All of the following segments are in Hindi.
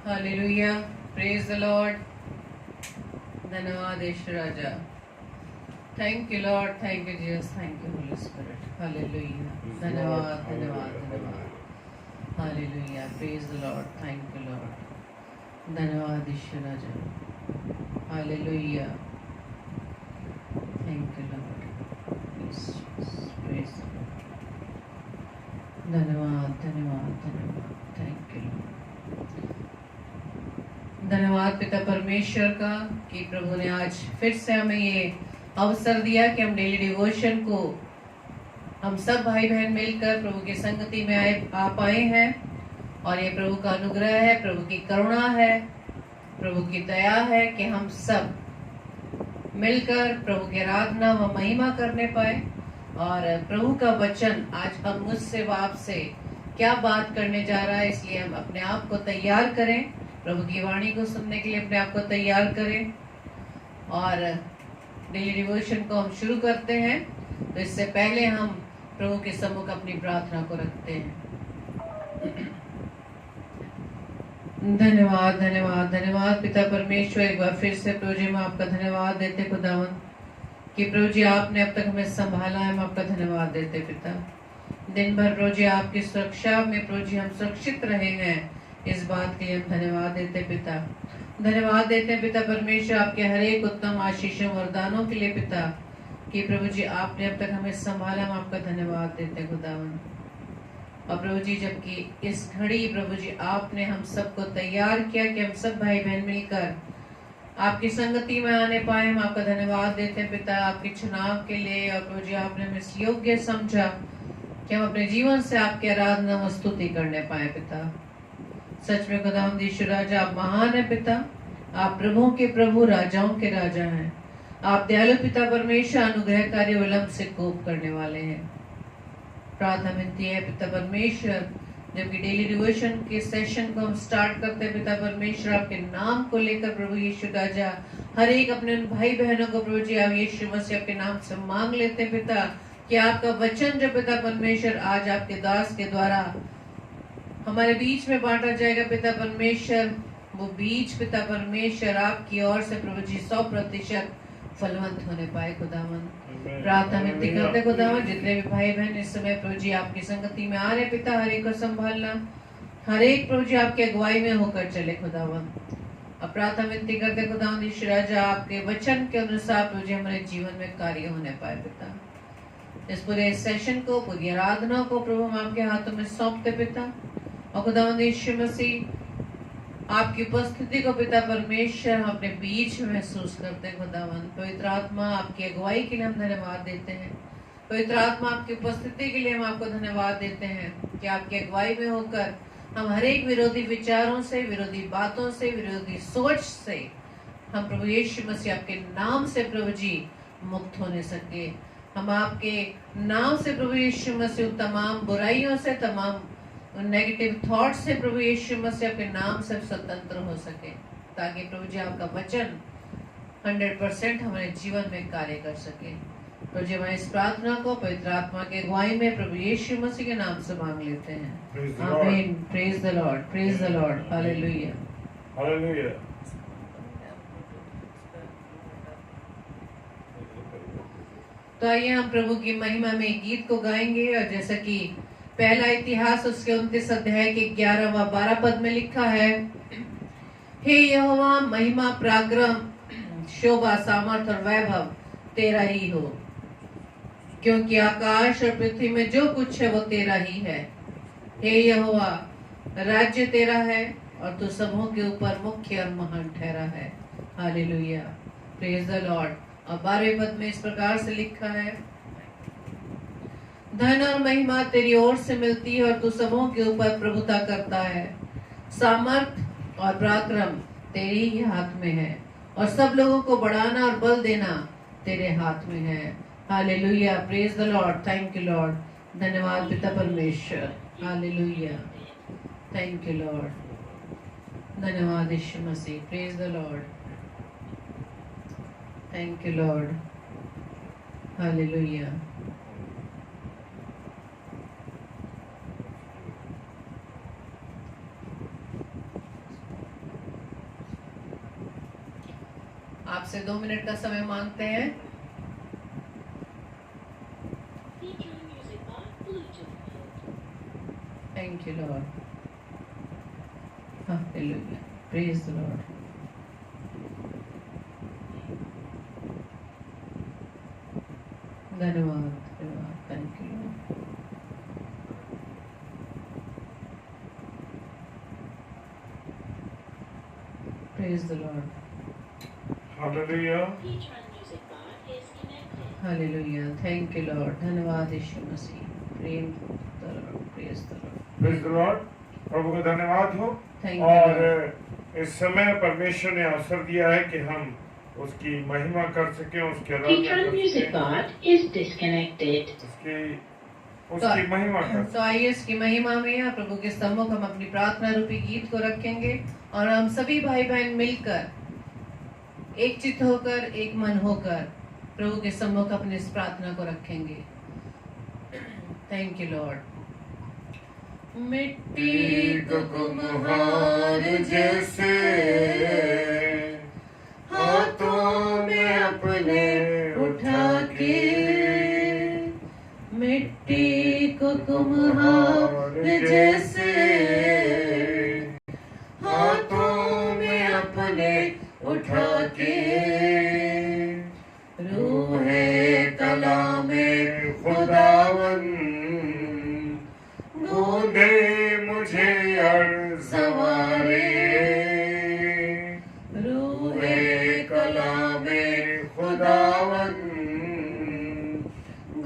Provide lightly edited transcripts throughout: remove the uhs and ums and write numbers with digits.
Hallelujah, praise the Lord. धन्यवाद यीशु राजा। Thank you Lord, thank you Jesus, thank you Holy Spirit. Hallelujah, धन्यवाद धन्यवाद धन्यवाद। Hallelujah, praise the Lord, thank you Lord. धन्यवाद यीशु राजा। Hallelujah, thank you Lord. Praise धन्यवाद धन्यवाद धन्यवाद, थैंक यू लॉर्ड। धन्यवाद पिता परमेश्वर का कि प्रभु ने आज फिर से हमें ये अवसर दिया कि हम डेली डिवोशन को हम सब भाई बहन मिलकर प्रभु की संगति में आ पाए हैं। और ये प्रभु का अनुग्रह है, प्रभु की करुणा है, प्रभु की दया है कि हम सब मिलकर प्रभु की आराधना व महिमा करने पाए। और प्रभु का वचन आज हम मुझसे व आपसे क्या बात करने जा रहा है, इसलिए हम अपने आप को तैयार करें, प्रभु की वाणी को सुनने के लिए अपने आप को तैयार करें। और डेली डिवोशन को हम शुरू करते हैं, तो इससे पहले हम प्रभु के सम्मुख अपनी प्रार्थना को रखते हैं। धन्यवाद धन्यवाद धन्यवाद पिता परमेश्वर, एक बार फिर से प्रभु जी हम आपका धन्यवाद देते खुदावन कि प्रभु जी आपने अब तक हमें संभाला है। हम आपका धन्यवाद देते पिता। दिन भर प्रभु जी आपकी सुरक्षा में प्रभु जी हम सुरक्षित रहे हैं, इस बात के लिए हम धन्यवाद देते पिता। धन्यवाद देते हैं पिता परमेश्वर आपके हर एक उत्तम आशीषों वरदानों के लिए पिता कि प्रभु जी आपने अब तक हमें संभाला। हम आपका धन्यवाद देते खुदावन। और प्रभु जी जबकि इस घड़ी प्रभु जी आपने हम सबको तैयार किया कि हम सब भाई बहन मिलकर आपकी संगति में आने पाए, हम आपका धन्यवाद देते हैं पिता आपके चुनाव के लिए। और प्रभु जी आपने हमें इस योग्य समझा कि हम अपने जीवन से आपकी आराधना व स्तुति करने पाए पिता। सच में खुदावंद यीशु राजा आप महान है पिता, आप प्रभुओं के प्रभु राजाओं के राजा हैं। आप दयालु पिता परमेश्वर, अनुग्रहकारी, विलंब से कोप करने वाले हैं। प्रार्थना विनती है पिता परमेश्वर, जबकि डेली डिवोशन के सेशन को हम स्टार्ट करते हैं पिता परमेश्वर, आपके नाम को लेकर प्रभु यीशु राजा हर एक अपने उन भाई बहनों को प्रभु जी आप यीशु मसीह आपके नाम से मांग लेते हैं पिता कि आपका वचन जो पिता परमेश्वर आज आपके दास के द्वारा हमारे बीच में बांटा जाएगा पिता परमेश्वर, वो बीज पिता परमेश्वर आपकी ओर से प्रभु जी 100% फलवंत होने पाए खुदावन। प्रार्थना विनती करते खुदावन, जितने भी भाई बहन इस समय प्रभु जी आपकी संगति में आ रहे पिता, हर एक को संभालना, हर एक प्रभु जी आपकी अगुवाई में होकर चले खुदावन। अब प्रार्थना विनती करते खुदावन यीशु राजा आपके वचन के अनुसार प्रभु जी हमारे जीवन में कार्य होने पाए पिता। इस पूरे सेशन को, पूरी आराधना को प्रभु हम आपके हाथों में सौंपते पिता। और खुदावंद यीशु मसीह आपकी उपस्थिति को पिता परमेश्वर हम अपने बीच में महसूस करते हैं खुदावंद। पवित्र आत्मा आपकी अगुवाई के लिए हम धन्यवाद देते हैं। पवित्र आत्मा आपकी उपस्थिति के लिए हम आपको धन्यवाद देते हैं कि आपकी अगुवाई में होकर हम हर एक विरोधी विचारों से, विरोधी बातों से, विरोधी सोच से हम प्रभु यीशु मसीह आपके नाम से प्रभु जी मुक्त होने सके। हम आपके नाम से प्रभु यीशु मसीह तमाम बुराइयों से, तमाम नेगेटिव थॉट से प्रभु यीशु मसीह आपके नाम से स्वतंत्र हो सके, ताकि प्रभु जी आपका वचन 100% हमारे जीवन में कार्य कर सके। प्रभु जी हमारी इस प्रार्थना को पवित्र आत्मा के अगुवाई में प्रभु यीशु मसीह के नाम से मांग लेते हैं। आमीन। Praise the Lord, praise the Lord. Hallelujah, hallelujah. तो आइए हम प्रभु की महिमा में गीत को गाएंगे। और जैसा कि पहला इतिहास उसके 29 अध्याय के 11 व 12 पद में लिखा है, हे यहोवा महिमा, पराक्रम, शोभा, सामर्थ और वैभव तेरा ही हो, क्योंकि आकाश और पृथ्वी में जो कुछ है वो तेरा ही है। हे यहोवा राज्य तेरा है और तू सबों के ऊपर मुख्य और महान ठहरा है। Hallelujah, praise the Lord. और 12वें पद में इस प्रकार से लिखा है, धन और महिमा तेरी ओर से मिलती है और तू सबों के ऊपर प्रभुता करता है। सामर्थ और पराक्रम तेरे ही हाथ में है और सब लोगों को बढ़ाना और बल देना तेरे हाथ में है। Hallelujah, praise the Lord. Thank you Lord. धन्यवाद पिता परमेश्वर। Hallelujah, thank you Lord. धन्यवाद Yeshu Masih. Praise the Lord. Thank you Lord. Hallelujah. आपसे 2 मिनट का समय मांगते हैं। Thank you Lord, hallelujah, praise the Lord. धन्यवाद, धन्यवाद, thank you. Praise the Lord. Hallelujah. Hallelujah. Thank you Lord. धन्यवाद यीशु मसीह। प्रेम the Lord. Praise the Lord. Praise the Lord. प्रभु का धन्यवाद हो। Thank you और इस समय परमेश्वर ने अवसर दिया है कि हम उसकी महिमा कर सकें, उसके उसकी महिमा कर सकें। तो आइए इसकी महिमा में प्रभु के सम्मुख हम अपनी प्रार्थना रूपी गीत को रखेंगे और हम सभी भाई बहन मिलकर एक चित्त होकर, एक मन होकर प्रभु के सम्मुख अपनी इस प्रार्थना को रखेंगे। Thank you Lord. मिट्टी को कुम्हार जैसे हाथों में अपने उठा के, मिट्टी को कुम्हार जैसे हाथों में अपने उठा के, रूहे कलामे खुदावन गूंदे मुझे और सवारे, रूहे कलामे खुदावन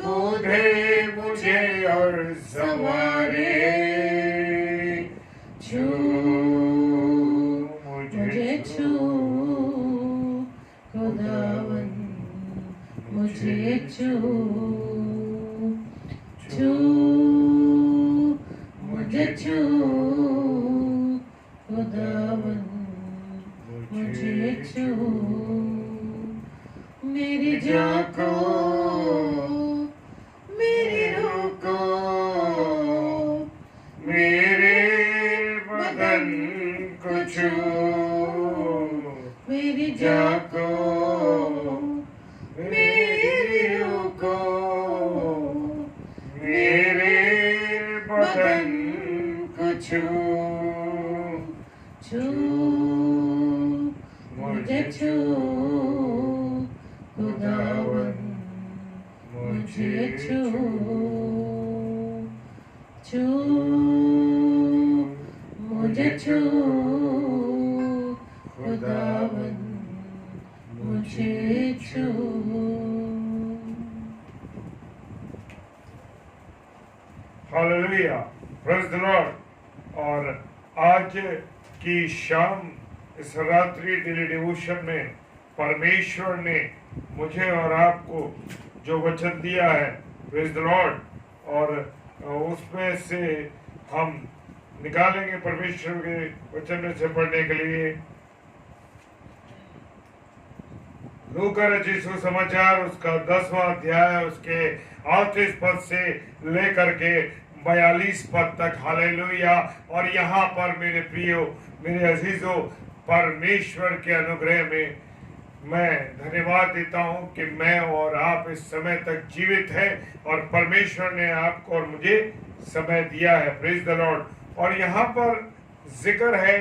गूंदे मुझे और सवारे, छू मुझे छू खुदावन मुझे छू, छू मुझे छू खुदावन मुझे छू, मेरी जान को मेरी रूह को मेरे बदन को छू, मेरी जान को मेरी रूह को मेरे बदन को छू, छू मुझे छू खुदावन मुझे छू, छू मुझे छू खुदावन मुझे छू। Hallelujah, praise the Lord. और आज की शाम इस रात्रि डेली डिवोशन में परमेश्वर ने मुझे और आपको जो वचन दिया है, प्रेज द लॉर्ड, और उसमें से हम निकालेंगे परमेश्वर के वचन में से पढ़ने के लिए। लूका रचित सुसमाचार उसका 10वां अध्याय उसके 38 पद से लेकर के 42 पद तक। हालेलुया। और यहाँ पर मेरे प्रियो, मेरे अजीजों, परमेश्वर के अनुग्रह में मैं धन्यवाद देता हूँ कि मैं और आप इस समय तक जीवित हैं और परमेश्वर ने आपको और मुझे समय दिया है। Praise the Lord. और यहाँ पर जिक्र है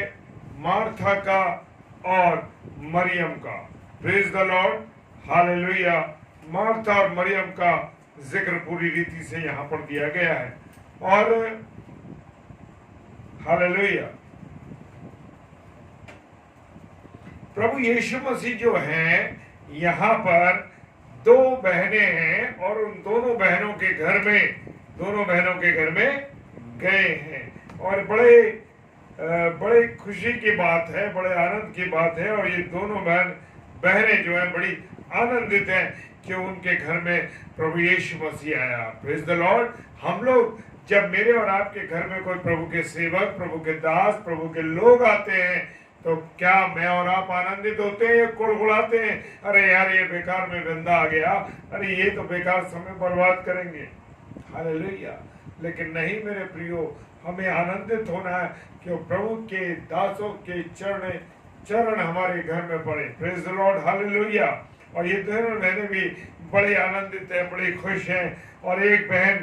मार्था का और मरियम का। Praise the Lord, hallelujah. Martha और मरियम का जिक्र पूरी रीति से यहाँ पर दिया गया है। और हालेलुया, प्रभु यीशु मसीह जो हैं, यहाँ पर 2 बहनें हैं और उन दोनों बहनों के घर में गए हैं। और बड़े खुशी की बात है, बड़े आनंद की बात है। और ये दोनों बहनें जो हैं बड़ी आनंदित हैं कि उनके घर में प्रभु यीशु मसीह आया। Praise the Lord. हम लोग जब मेरे और आपके घर में कोई प्रभु के सेवक, प्रभु के दास, प्रभु के लोग आते हैं तो क्या मैं और आप आनंदित होते हैं या कुड़कुड़ाते हैं, अरे यार ये बेकार में बंदा आ गया, अरे ये तो बेकार समय बर्बाद करेंगे। हालेलुया। लेकिन नहीं मेरे प्रियो, हमें आनंदित होना है कि प्रभु के दासों के चरण चरण हमारे घर में पड़े। Praise the Lord, hallelujah. और ये दोनों बहनें भी बड़े आनंदित हैं, बड़ी खुश हैं। और एक बहन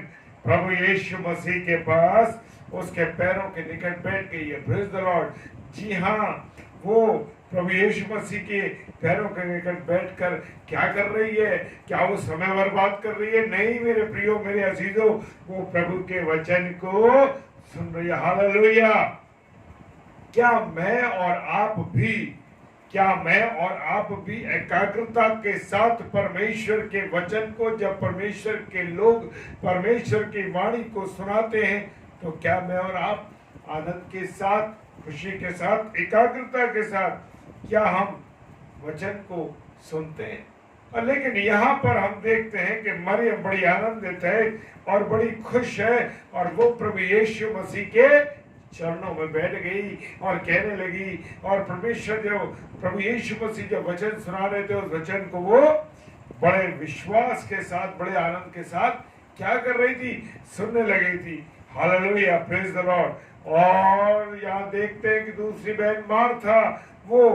प्रभु यीशु मसीह के पास उसके पैरों के निकट बैठ गई है। Praise the Lord. जी हाँ, वो प्रभु यीशु मसीह के पैरों के निकट बैठकर क्या कर रही है? क्या वो समय बर्बाद कर रही है? नहीं मेरे प्रियो, मेरे अजीजों, वो प्रभु के वचन को सुन रही है। हालेलुया। क्या मैं और आप भी एकाग्रता के साथ परमेश्वर के वचन को, जब परमेश्वर के लोग परमेश्वर की वाणी को सुनाते हैं, तो क्या मैं और आप आनंद के साथ, खुशी के साथ, एकाग्रता के साथ क्या हम वचन को सुनते हैं? और लेकिन यहाँ पर हम देखते हैं कि मरियम बड़ी आनंदित है और बड़ी खुश है, और वो प्रभु यीशु मसीह के चरणों में बैठ गई और कहने लगी। और परमेश्वर जो प्रभु यीशु मसीह जो वचन सुना रहे थे, उस वचन को वो बड़े विश्वास के साथ, बड़े आनंद के साथ क्या कर रही थी? सुनने लगी थी। Hallelujah, praise the Lord. और यहाँ देखते हैं कि दूसरी बहन मार्था वो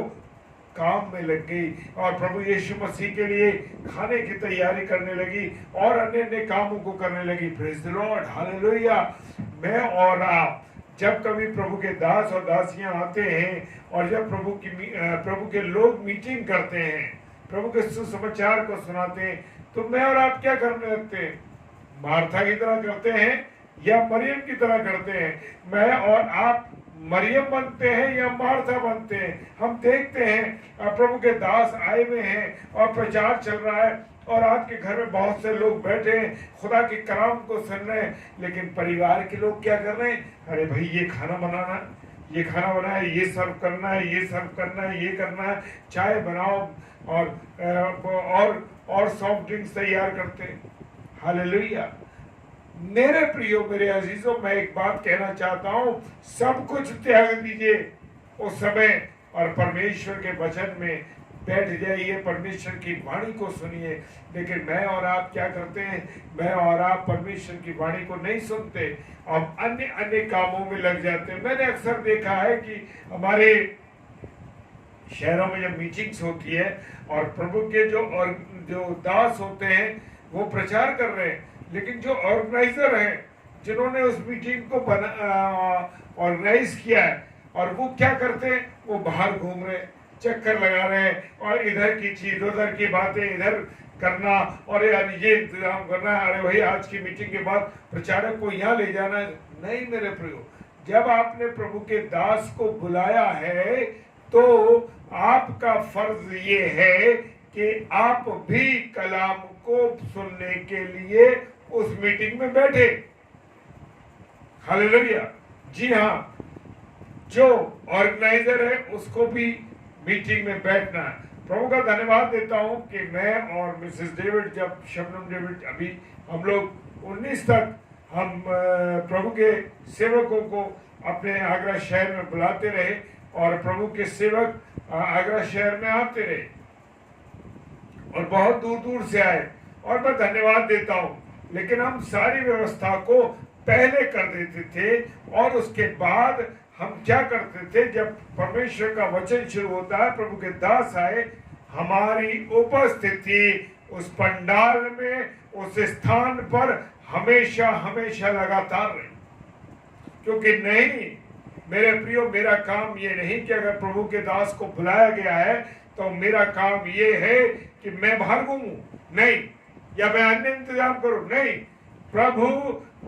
काम में लग गई और प्रभु यीशु मसीह के लिए खाने की तैयारी करने लगी और अन्य अन्य कामों को करने लगी। Praise the Lord, hallelujah. मैं और आप जब कभी प्रभु के दास और दासियां आते हैं और जब प्रभु के लोग मीटिंग करते हैं, प्रभु के सुसमाचार को सुनाते हैं, तो मैं और आप क्या करने लगते हैं? मार्था की तरह करते हैं या मरियम की तरह करते हैं? मैं और आप मरियम बनते हैं या मार्था बनते हैं? हम देखते हैं प्रभु के दास आए हुए हैं और प्रचार चल रहा है और आपके घर में बहुत से लोग बैठे हैं, खुदा के कलाम को सुन रहे हैं, लेकिन परिवार के लोग क्या कर रहे हैं? अरे भाई, ये खाना बनाना, ये खाना बनाना, ये सर्व करना है, ये सर्व करना है, ये करना है, चाय बनाओ और सॉफ्ट ड्रिंक्स तैयार करते हैं। हालेलुया। मेरे प्रियो, मेरे अजीजों, मैं एक बात कहना चाहता हूं, सब कुछ त्याग दीजिए उस समय और परमेश्वर के वचन में बैठ जाइए, परमेश्वर की वाणी को सुनिए। लेकिन मैं और आप क्या करते हैं? मैं और आप परमेश्वर की वाणी को नहीं सुनते, अब अन्य अन्य कामों में लग जाते हैं। मैंने अक्सर देखा है कि हमारे शहरों में जब मीटिंग्स होती है और प्रभु के जो दास होते हैं वो प्रचार कर रहे हैं, लेकिन जो ऑर्गेनाइजर हैं, जिन्होंने उस मीटिंग को ऑर्गेनाइज किया है, और वो क्या करते हैं? वो बाहर घूम रहे हैं, चक्कर लगा रहे हैं और इधर की चीज, उधर की बातें इधर करना, और यार ये इंतजाम करना है, अरे वही आज की मीटिंग के बाद प्रचारक को यहाँ ले जाना है। नहीं मेरे प्रियो, जब आपने प्रभु के दास को बुलाया है तो आपका फर्ज ये है कि आप भी कलाम को सुनने के लिए उस मीटिंग में बैठे। हालेलुया। जी हाँ, जो ऑर्गेनाइजर है उसको भी मीटिंग में बैठना है। प्रभु का धन्यवाद देता हूं कि मैं और मिसेस डेविड, जब शबनम डेविड, अभी हम लोग 19 तक हम प्रभु के सेवकों को अपने आगरा शहर में बुलाते रहे और प्रभु के सेवक आगरा शहर में आते रहे और बहुत दूर दूर से आए, और मैं धन्यवाद देता हूं। लेकिन हम सारी व्यवस्था को पहले कर देते थे और उसके बाद हम क्या करते थे? जब परमेश्वर का वचन शुरू होता है, प्रभु के दास आए, हमारी उपस्थिति उस पंडाल में, उस स्थान पर हमेशा हमेशा लगातार रही। क्योंकि नहीं मेरे प्रियो, मेरा काम ये नहीं कि अगर प्रभु के दास को बुलाया गया है तो मेरा काम ये है कि मैं बाहर घूमूं, नहीं, या मैं अन्य इंतजाम करूं, नहीं। प्रभु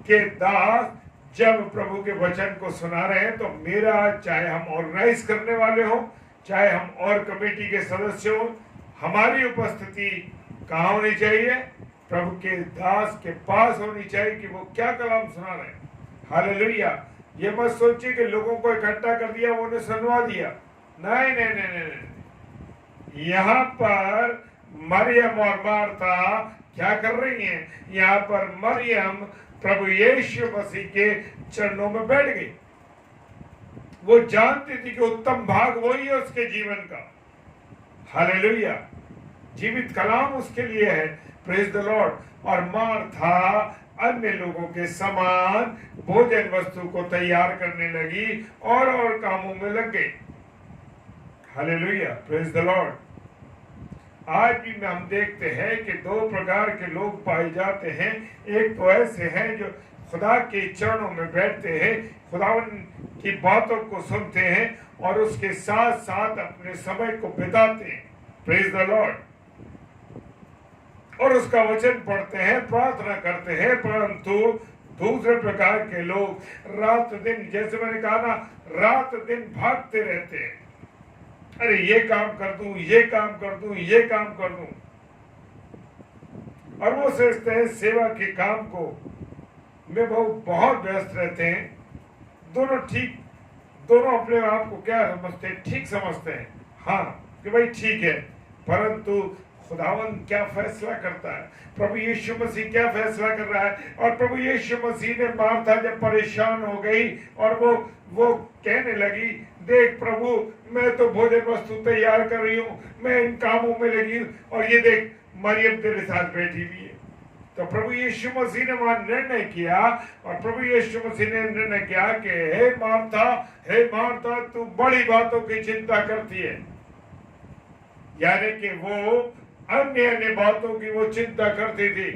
के दास जब प्रभु के वचन को सुना रहे हैं तो मेरा, चाहे हम ऑर्गेनाइज करने वाले हो, चाहे हम और कमेटी के सदस्य हो, हमारी उपस्थिति कहाँ होनी चाहिए? प्रभु के दास के पास होनी चाहिए कि वो क्या कलाम सुना रहे हैं। हालेलुया। ये मत सोचिए कि लोगों को इकट्ठा कर दिया, वो उन्हें सुनवा दिया। नहीं नहीं नहीं नहीं, नहीं। यहाँ पर मरियम और मार्था क्या कर रही हैं? यहाँ पर मरियम प्रभु यीशु मसीह के चरणों में बैठ गई। वो जानती थी कि उत्तम भाग वही है उसके जीवन का। हालेलुया। जीवित कलाम उसके लिए है। Praise the Lord. और मार्था अन्य लोगों के समान भोजन वस्तु को तैयार करने लगी और कामों में लग गई। Hallelujah, praise the Lord. आज भी हम देखते हैं कि दो प्रकार के लोग पाए जाते हैं। एक तो ऐसे हैं जो खुदा के चरणों में बैठते हैं, खुदावन की बातों को सुनते हैं और उसके साथ साथ अपने समय को बिताते हैं, प्रेज द लॉर्ड, और उसका वचन पढ़ते हैं, प्रार्थना करते हैं। परंतु दूसरे प्रकार के लोग रात दिन, जैसे मैंने कहा ना, रात दिन भागते रहते हैं। अरे ये काम कर दूं, ये काम कर दूं, ये काम कर दूं, और वो सोचते हैं सेवा के काम को में वो बहुत व्यस्त रहते हैं। दोनों अपने आप को क्या समझते हैं? ठीक समझते हैं, हाँ कि भाई ठीक है। परंतु खुदावन क्या फैसला करता है, प्रभु यीशु मसीह क्या फैसला कर रहा है? और प्रभु यीशु मसीह ने मार्था जब परेशान हो गई और वो कहने लगी, देख प्रभु, मैं तो भोजन वस्तु तैयार कर रही हूँ, मैं इन कामों में लगी हूँ, और ये देख मरियम तेरे साथ बैठी हुई है। तो प्रभु यीशु मसीह ने वहां निर्णय किया, और प्रभु यीशु मसीह ने निर्णय किया कि हे मार्था, तू बड़ी बातों की चिंता करती है। यानी कि वो अन्य बातों की वो चिंता करती थी,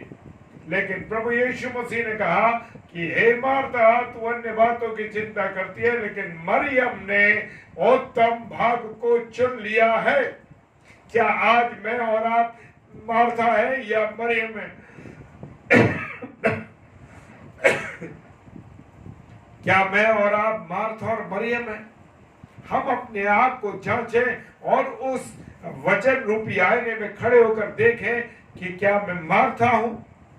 लेकिन प्रभु यीशु मसीह ने कहा कि हे मार्था, तू अन्य बातों की चिंता करती है, लेकिन मरियम ने उत्तम भाग को चुन लिया है। क्या आज मैं और आप मार्था है या मरियम है? क्या मैं और आप मार्था और मरियम है? हम अपने आप को जांचें और उस वचन रूपी आईने में खड़े होकर देखें कि क्या मैं मार्था हूं,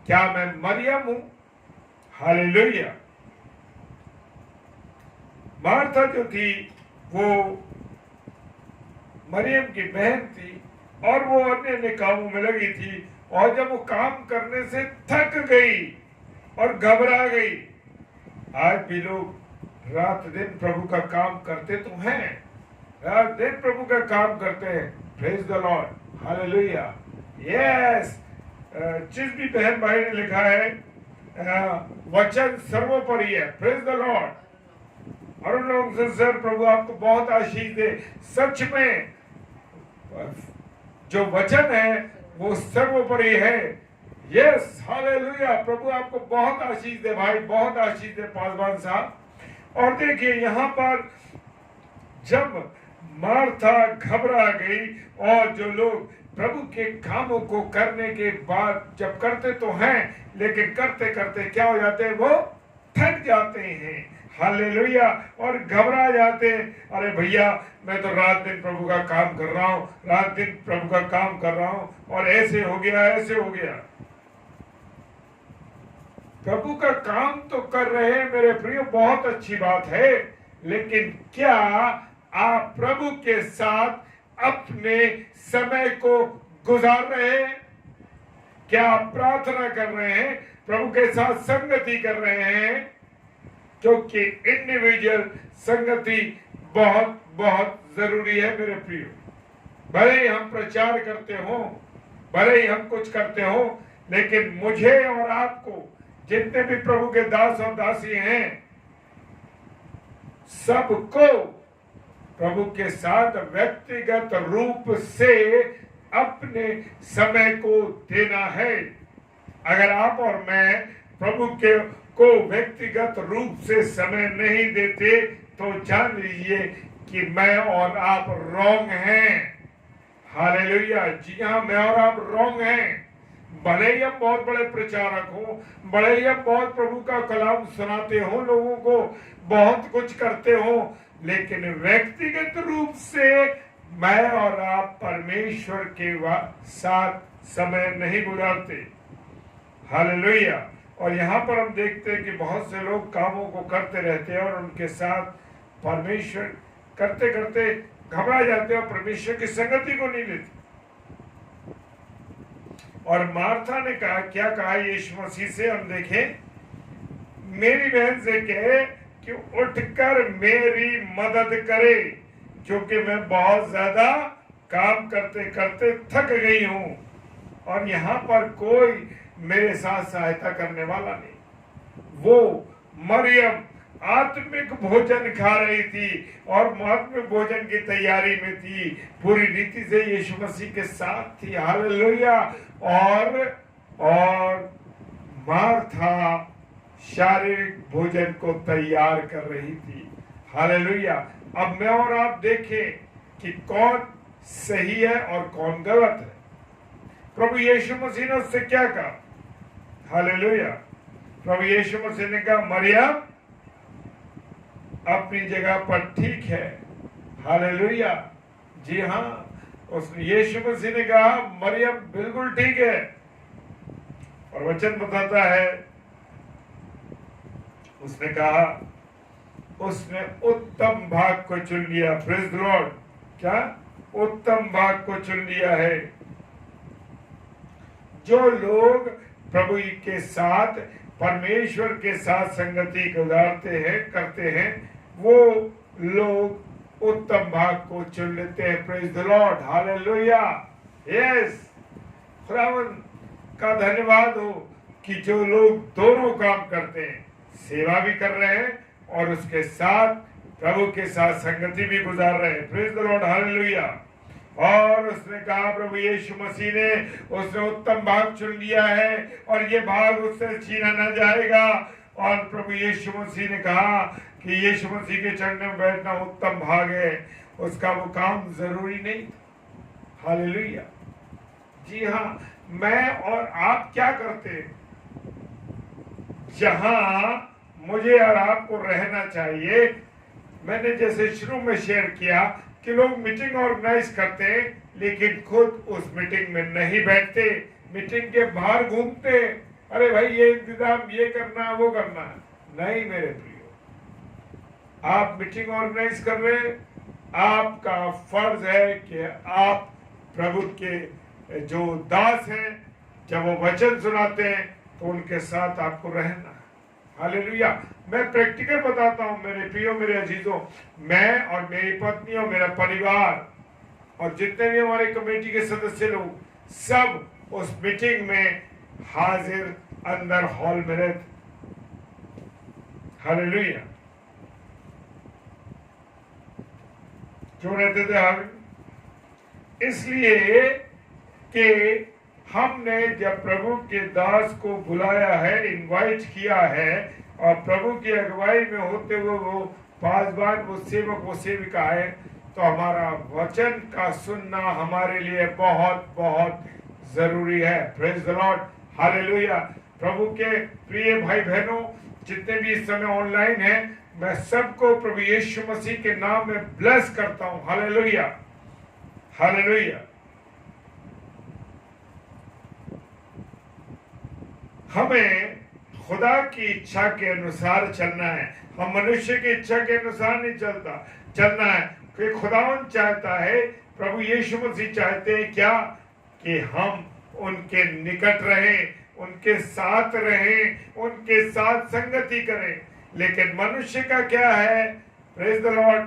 क्या मैं मरियम हूं। हालेलुया। मार्था जो थी वो मरियम की बहन थी, और वो अन्य कामों में लगी थी, और जब वो काम करने से थक गई और घबरा गई। आज भी लोग रात दिन प्रभु का काम करते तो हैं, रात दिन प्रभु का काम करते हैं, praise the Lord, hallelujah, yes. जिस भी बहन भाई ने लिखा है वचन सर्वोपरि है, प्रेज द लॉर्ड। और उन लोगों से, सर प्रभु आपको बहुत आशीष दे। सच में जो वचन है वो सर्वोपरि है, यस, हालेलुया। प्रभु आपको बहुत आशीष दे भाई, बहुत आशीष दे पासवान साहब। और देखिए यहाँ पर जब मार्था घबरा गई, और जो लोग प्रभु के कामों को करने के बाद जब करते तो हैं, लेकिन करते करते क्या हो जाते हैं? वो थक जाते हैं, हालेलुया, और घबरा जाते हैं। अरे भैया, मैं तो रात दिन प्रभु का काम कर रहा हूँ, रात दिन प्रभु का काम कर रहा हूँ, और ऐसे हो गया, ऐसे हो गया। प्रभु का काम तो कर रहे हैं मेरे प्रिय, बहुत अच्छी बात है, लेकिन क्या आप प्रभु के साथ अपने समय को गुजार रहे हैं? क्या आप प्रार्थना कर रहे हैं, प्रभु के साथ संगति कर रहे हैं? क्योंकि इंडिविजुअल संगति बहुत बहुत जरूरी है मेरे प्रियो। भले ही हम प्रचार करते हो, भले ही हम कुछ करते हो, लेकिन मुझे और आपको, जितने भी प्रभु के दास और दासी हैं, सबको प्रभु के साथ व्यक्तिगत रूप से अपने समय को देना है। अगर आप और मैं प्रभु के को व्यक्तिगत रूप से समय नहीं देते, तो जान लीजिए कि मैं और आप रॉन्ग हैं। हालेलुया, जी हाँ, मैं और आप रॉन्ग हैं। भले ही हम बहुत बड़े प्रचारक हो, भले ही हम बहुत प्रभु का कलाम सुनाते हो, लोगों को बहुत कुछ करते हो, लेकिन व्यक्तिगत रूप से मैं और आप परमेश्वर के साथ समय नहीं गुजारते। हालेलुया। और यहाँ पर हम देखते हैं कि बहुत से लोग कामों को करते रहते हैं और उनके साथ परमेश्वर करते करते घबरा जाते हैं और परमेश्वर की संगति को नहीं लेते। और मार्था ने कहा, क्या कहा यीशु मसीह से? हम देखें, मेरी बहन से कहे कि उठकर मेरी मदद करे, क्योंकि मैं बहुत ज्यादा काम करते करते थक गई हूं, और यहाँ पर कोई मेरे साथ सहायता करने वाला नहीं। वो मरियम आत्मिक भोजन खा रही थी और आत्मिक भोजन की तैयारी में थी, पूरी रीति से यीशु मसीह के साथ थी। हालेलुया। और मार्था शारीरिक भोजन को तैयार कर रही थी। हालेलुया। अब मैं और आप देखें कि कौन सही है और कौन गलत है। प्रभु यीशु मसीह ने उससे क्या कहा? हालेलुया। प्रभु यीशु मसीह ने कहा, मरियम अपनी जगह पर ठीक है। हालेलुया। जी हाँ, उस यीशु मसीह ने कहा मरियम बिल्कुल ठीक है। और वचन बताता है, उसने कहा उसने उत्तम भाग को चुन लिया। Praise the Lord. क्या? उत्तम भाग को चुन लिया है। जो लोग प्रभु के साथ, परमेश्वर के साथ संगति गुजारते हैं, करते हैं, वो लोग उत्तम भाग को चुन लेते हैं। Praise the Lord. Hallelujah. Yes, खुदावंद का धन्यवाद हो कि जो लोग दोनों काम करते हैं, सेवा भी कर रहे हैं और उसके साथ प्रभु के साथ संगति भी गुजार रहे हैं। Praise the Lord. हालेलुया। और उसने कहा, प्रभु यीशु मसीह ने, उसने उत्तम भाग चुन लिया है और ये भाग उससे छीना न जाएगा। और प्रभु यीशु मसीह ने कहा कि यीशु मसीह के चरणों में बैठना उत्तम भाग है, उसका वो काम जरूरी नहीं। हालेलुया। जी हाँ, मैं और आप क्या करते हैं? जहां मुझे और आपको रहना चाहिए, मैंने जैसे शुरू में शेयर किया कि लोग मीटिंग ऑर्गेनाइज करते हैं लेकिन खुद उस मीटिंग में नहीं बैठते, मीटिंग के बाहर घूमते। अरे भाई, ये इंतजाम, ये करना है, वो करना है। नहीं मेरे प्रियो, आप मीटिंग ऑर्गेनाइज कर रहे हैं, आपका फर्ज है कि आप प्रभु के जो दास हैं, जब वो वचन सुनाते हैं तो उनके साथ आपको रहना है। हालेलुया। मैं प्रैक्टिकल बताता हूं मेरे प्रियो, मेरे अजीजों, मैं और मेरी पत्नी और मेरा परिवार और जितने भी हमारे कमेटी के सदस्य लोग, सब उस मीटिंग में हाजिर अंदर हॉल में रहते। हालेलुया। क्यों रहते थे हाल? इसलिए कि हमने जब प्रभु के दास को बुलाया है, इनवाइट किया है, और प्रभु की अगुवाई में होते हुए वो पासवान, वो सेवक, वो सेविका है, तो हमारा वचन का सुनना हमारे लिए बहुत बहुत जरूरी है। Praise the Lord. हालेलुया। प्रभु के प्रिय भाई बहनों, जितने भी इस समय ऑनलाइन हैं, मैं सबको प्रभु यीशु मसीह के नाम में ब्लेस करता हूं। हालेलुया। हालेलुया। हमें खुदा की इच्छा के अनुसार चलना है। हम मनुष्य की इच्छा के अनुसार नहीं चलना है, क्योंकि खुदावंद चाहता है, प्रभु यीशु मसीह चाहते हैं क्या? कि हम उनके निकट रहें, उनके साथ रहें, उनके साथ संगति करें। लेकिन मनुष्य का क्या है? प्रेज द लॉर्ड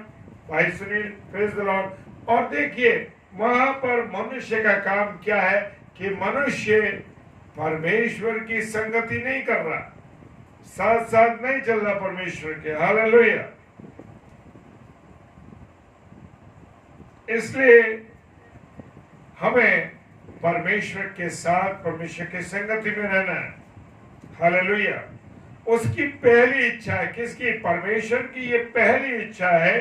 भाई सुनील, प्रेज द लॉर्ड। और देखिए वहां पर मनुष्य का काम क्या है कि मनुष्य परमेश्वर की संगति नहीं कर रहा, साथ साथ नहीं चल रहा परमेश्वर के। हालेलुया। इसलिए हमें परमेश्वर के साथ, परमेश्वर की संगति में रहना है। हालेलुया। उसकी पहली इच्छा है, किसकी? परमेश्वर की ये पहली इच्छा है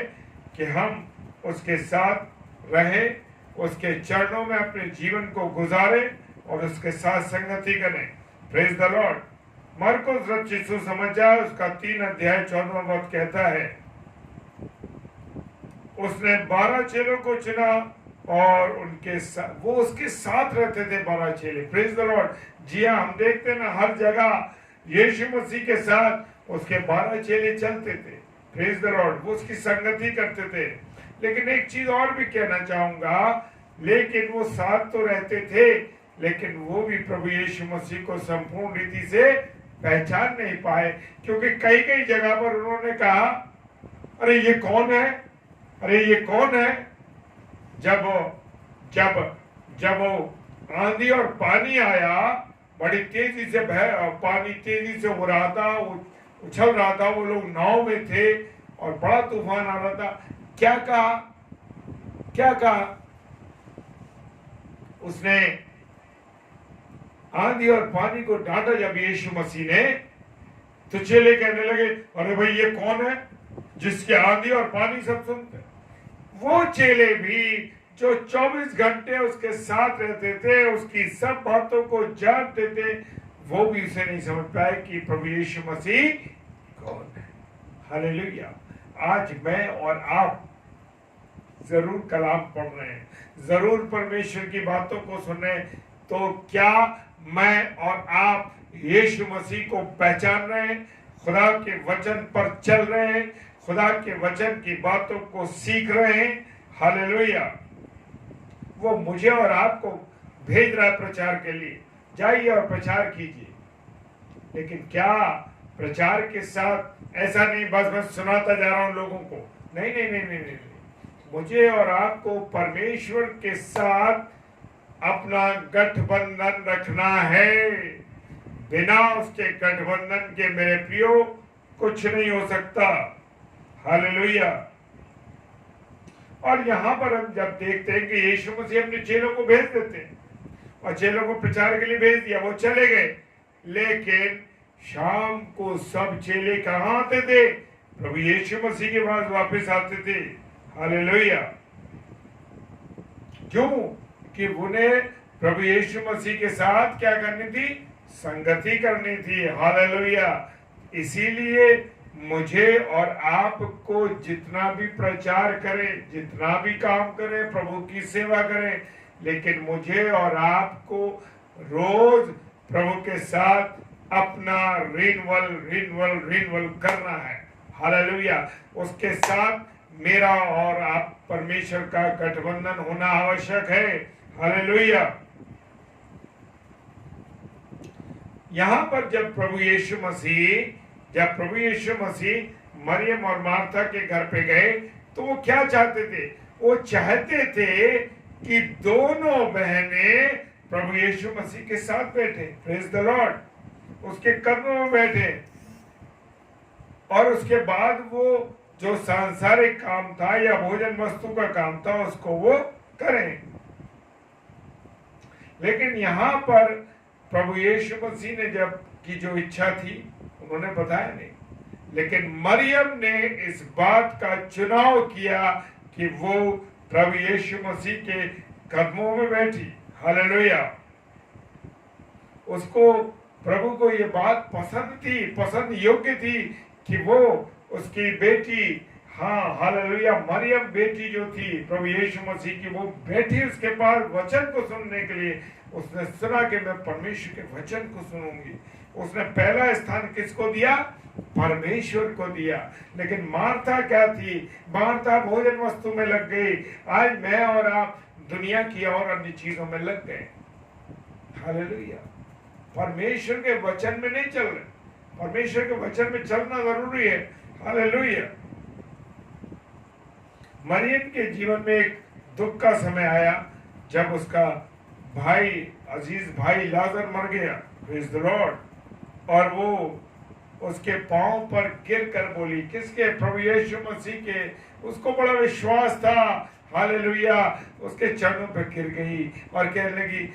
कि हम उसके साथ रहें, उसके चरणों में अपने जीवन को गुजारें और उसके साथ संगति करें। Praise the Lord. मरकुस रचित सुसमाचार उसका 3 अध्याय 14वां वचन कहता है, उसने 12 चेलों को चुना और उनके साथ, वो उसके साथ रहते थे 12 चेले। Praise the Lord. जी हाँ, हम देखते हैं ना हर जगह यीशु मसीह के साथ उसके 12 चेले चलते थे। Praise the Lord. वो उसकी संगति करते थे। लेकिन एक चीज और भी कहना चाहूंगा, लेकिन वो साथ तो रहते थे, लेकिन वो भी प्रभु यीशु मसीह को संपूर्ण रीति से पहचान नहीं पाए, क्योंकि कई कई जगह पर उन्होंने कहा, अरे ये कौन है, अरे ये कौन है। जब वो आंधी और पानी आया, बड़ी तेजी से पानी तेजी से हो रहा था, उछल रहा था, वो लोग नाव में थे और बड़ा तूफान आ रहा था। क्या कहा? क्या कहा उसने? आंधी और पानी को डांटा जब यीशु मसीह ने, तो चेले कहने लगे, अरे भाई ये कौन है जिसके आंधी और पानी सब सुनते? वो चेले भी जो 24 घंटे उसके साथ रहते थे, उसकी सब बातों को जानते थे, वो भी उसे नहीं समझ पाए कि प्रभु यीशु मसीह कौन है। हालेलुया। आज मैं और आप जरूर कलाम पढ़ रहे हैं, जरूर परमेश्वर की बातों को सुन रहे हैं, तो क्या मैं और आप यीशु मसीह को पहचान रहे हैं? खुदा के वचन पर चल रहे हैं? खुदा के वचन की बातों को सीख रहे हैं? हालेलुया। वो मुझे और आपको भेज रहा है प्रचार के लिए, जाइए और प्रचार कीजिए। लेकिन क्या प्रचार के साथ ऐसा नहीं बस सुनाता जा रहा हूं लोगों को? नहीं नहीं नहीं नहीं, नहीं। मुझे और आपको परमेश्वर के साथ अपना गठबंधन रखना है। बिना उसके गठबंधन के मेरे प्रियो कुछ नहीं हो सकता। हालेलुया। और यहां पर हम जब देखते हैं कि यीशु मसीह अपने चेलों को भेज देते हैं और चेलों को प्रचार के लिए भेज दिया, वो चले गए, लेकिन शाम को सब चेले कहां आते थे? प्रभु यीशु मसीह के पास वापस आते थे। हालेलुया। क्यों? कि उन्हें प्रभु यीशु मसीह के साथ क्या करनी थी? संगति करनी थी। हालेलुया। इसीलिए मुझे और आपको जितना भी प्रचार करें, जितना भी काम करें, प्रभु की सेवा करें, लेकिन मुझे और आपको रोज प्रभु के साथ अपना रिन्यूअल करना है। हालेलुया। उसके साथ मेरा और आप परमेश्वर का गठबंधन होना आवश्यक है। हालेलुया। यहां पर जब प्रभु यीशु मसीह मरियम और मार्था के घर पे गए, तो वो क्या चाहते थे? वो चाहते थे कि दोनों बहनें प्रभु यीशु मसीह के साथ बैठे, प्रेज द लॉर्ड, उसके कदमों में बैठे, और उसके बाद वो जो सांसारिक काम था या भोजन वस्तु का काम था उसको वो करें। लेकिन यहां पर प्रभु यीशु मसीह ने जब की जो इच्छा थी उन्होंने बताया नहीं, लेकिन मरियम ने इस बात का चुनाव किया कि वो प्रभु यीशु मसीह के कदमों में बैठी। हालेलुया। उसको, प्रभु को ये बात पसंद थी, पसंद योग्य थी कि वो उसकी बेटी, हाँ हालेलुया, मरियम बेटी जो थी प्रभु यीशु मसीह की, वो बैठी उसके पास वचन को सुनने के लिए। उसने सुना कि मैं परमेश्वर के वचन को सुनूंगी। उसने पहला स्थान किसको दिया? परमेश्वर को दिया। लेकिन मार्था क्या थी? मार्था भोजन वस्तु में लग गई। आज मैं और आप दुनिया की और अन्य चीजों में लग गए। हालेलुया। परमेश्वर के वचन में नहीं चल रहे। परमेश्वर के वचन में चलना जरूरी है। हालेलुया। मरियम के जीवन में एक दुख का समय आया जब उसका भाई, अजीज भाई लाजर मर गया, प्रेज द लॉर्ड, और वो उसके पांव पर गिर कर बोली, किसके? प्रभु यीशु मसीह के। उसको बड़ा विश्वास था। हालेलुया। उसके चरणों पर गिर गई और कहने लगी,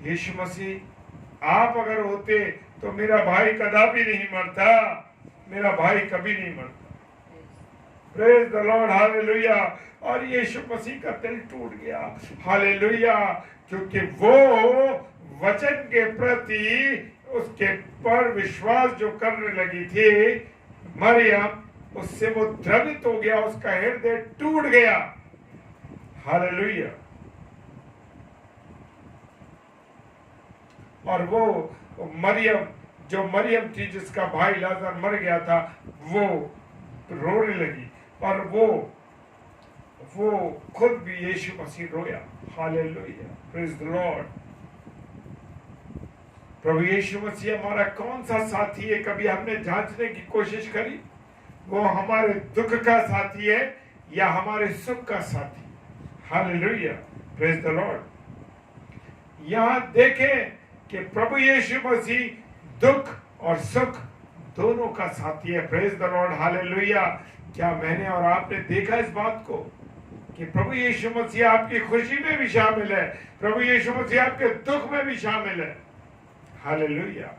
यीशु मसीह आप अगर होते तो मेरा भाई कदापि नहीं मरता, मेरा भाई कभी नहीं मरता। Praise the Lord. हालेलुया। और यीशु मसीह का दिल टूट गया। हालेलुया। क्योंकि वो वचन के प्रति उसके पर विश्वास जो करने लगी थी मरियम, उससे वो द्रवित हो गया, उसका हृदय टूट गया। हालेलुया। और वो मरियम, जो मरियम थी जिसका भाई लाजर मर गया था, वो रोने लगी और वो खुद भी यीशु मसीह रोया। हालेलुया। Praise the Lord. प्रभु यीशु मसीह हमारा कौन सा साथी है? कभी हमने जांचने की कोशिश करी? वो हमारे दुख का साथी है या हमारे सुख का साथी? हालेलुया। Praise the Lord. यहां देखें कि प्रभु यीशु मसीह दुख और सुख दोनों का साथी है। Praise the Lord, hallelujah. क्या मैंने और आपने देखा इस बात को कि प्रभु यीशु मसीह आपकी खुशी में भी शामिल है, प्रभु यीशु मसीह आपके दुख में भी शामिल है। हालेलुया।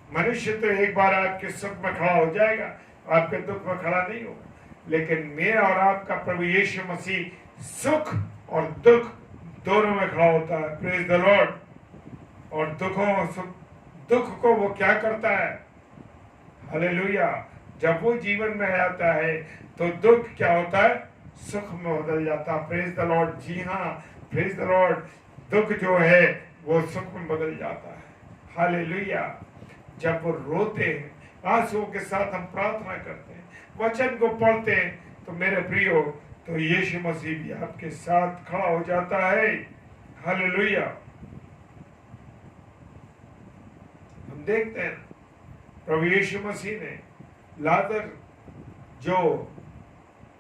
मनुष्य तो एक बार आपके सुख में खड़ा हो जाएगा, आपके दुख में खड़ा नहीं होगा, लेकिन मेरा और आपका प्रभु यीशु मसीह सुख और दुख दोनों में खड़ा होता है। Praise the Lord. और दुख को वो क्या करता है? हालेलुया। जब वो जीवन में आता है तो दुख क्या होता है? सुख में बदल जाता है। Praise the Lord. जी हाँ, प्रेज द लॉर्ड। दुख जो है वो सुख में बदल जाता है। हालेलुया। जब वो रोते हैं, आंसुओं के साथ हम प्रार्थना करते हैं, वचन को पढ़ते हैं, तो मेरे प्रियो, तो यीशु मसीह भी आपके साथ खड़ा हो जाता है। हालेलुया। हम देखते हैं प्रभु यीशु मसीह ने लाजर, जो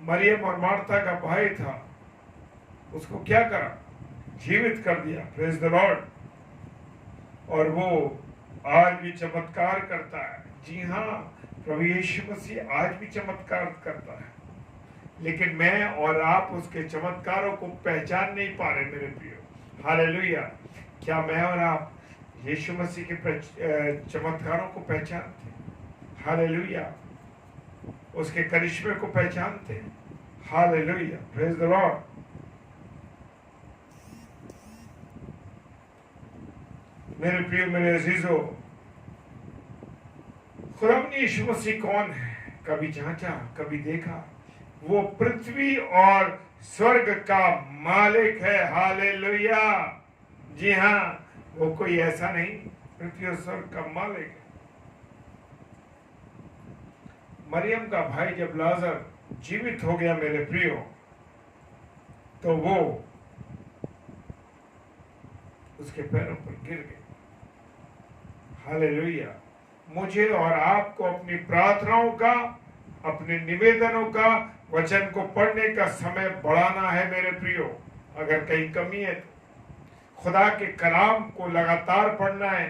मरियम और मार्था का भाई था, उसको क्या करा? जीवित कर दिया। Praise the Lord. और वो आज भी चमत्कार करता है। जी हाँ, प्रभु यीशु मसीह आज भी चमत्कार करता है, लेकिन मैं और आप उसके चमत्कारों को पहचान नहीं पा रहे मेरे प्रियो। हालेलुया। क्या मैं और आप यीशु मसीह के चमत्कारों को पहचानते हैं? हालेलुया। उसके करिश्मे को पहचानते हैं? हालेलुया। Praise the Lord. मेरे प्रियो, मेरे अजीजों, खुदावंद यीशु मसीह कौन है? कभी जांचा, कभी देखा? वो पृथ्वी और स्वर्ग का मालिक है। हालेलुया। जी हाँ, वो कोई ऐसा नहीं, पृथ्वी और स्वर्ग का मालिक है। मरियम का भाई जब लाजर जीवित हो गया मेरे प्रियो, तो वो उसके पैरों पर गिर गए। हालेलुया। मुझे और आपको अपनी प्रार्थनाओं का, अपने निवेदनों का, वचन को पढ़ने का समय बढ़ाना है मेरे प्रियो। अगर कहीं कमी है तो खुदा के कलाम को लगातार पढ़ना है।